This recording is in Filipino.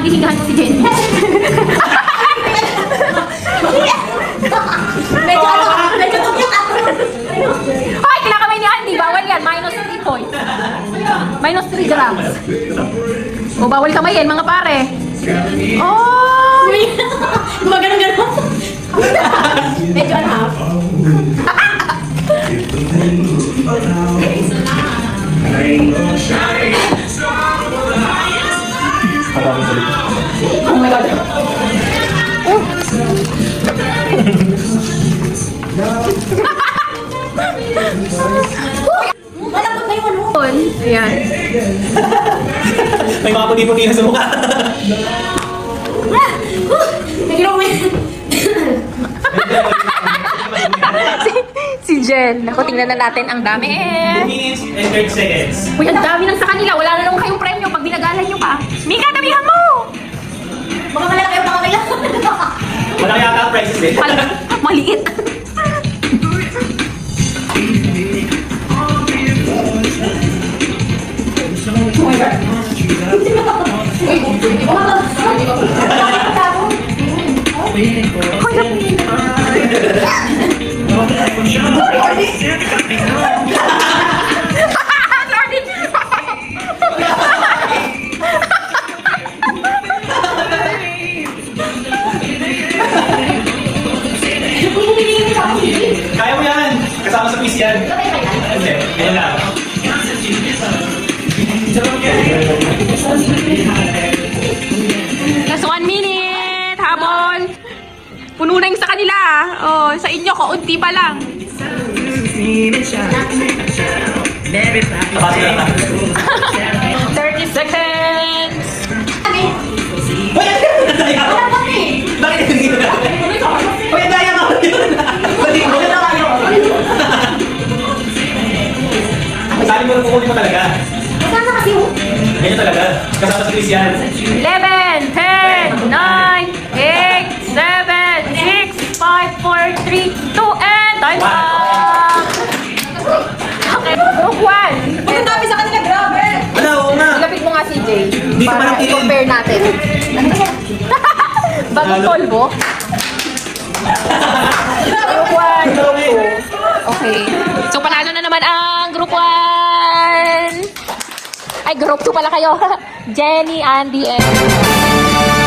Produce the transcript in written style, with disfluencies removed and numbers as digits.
dihingahan si Jenny. Medyo tugyan ako. Hoy, kinakamay ni Andy. Bawal yan. Minus 3 points. Minus 3 grams. O, bawal kamayin, mga pare. Oh! Gumagano-gano. Medyo half. Oh my God. Malapot na yung ano. Ayan. May mga puti-puti na sa mukha. Nagiraw mo yun. Si Jen. Naku, tingnan na natin. Ang dami 2 minutes and 30 seconds. Uy, ang dami nang sa kanila. Wala na naman kayong premyo pag binagalan nyo pa. Mika, damihan mo! Baka malaki yung baka kailangan. Wala yata ang prices eh. Maliit. Kaya mo yan! Kasama sa quiz yan. Hindi, ganyan lang. Last 1 minute. Habol. Puno na yung sa kanila. Oh, sa inyo, kaunti pa lang. Tapos lang na. 30 seconds. Uy! Daya ko! Bakit hindi na? Uy, daya ko! Balik mo! Sali mo na kukunin mo talaga. Saan na kasi mo? Ganyan talaga. Kasama sa quiz yan. 11, 10, 9, 8, 7, 6, 5, 4, 3, 2, and time up! Okay, group 1. Ang dami sa kanila, grabe. Wala, oo nga. Ilapit mo nga si Jay. Dito pa Para lang tingin. i-compare natin. Bagong polvo. Group 1, group 2. Okay. So, panalo na naman ang group 1. Ay, group 2 pala kayo. Jenny, Andy, and...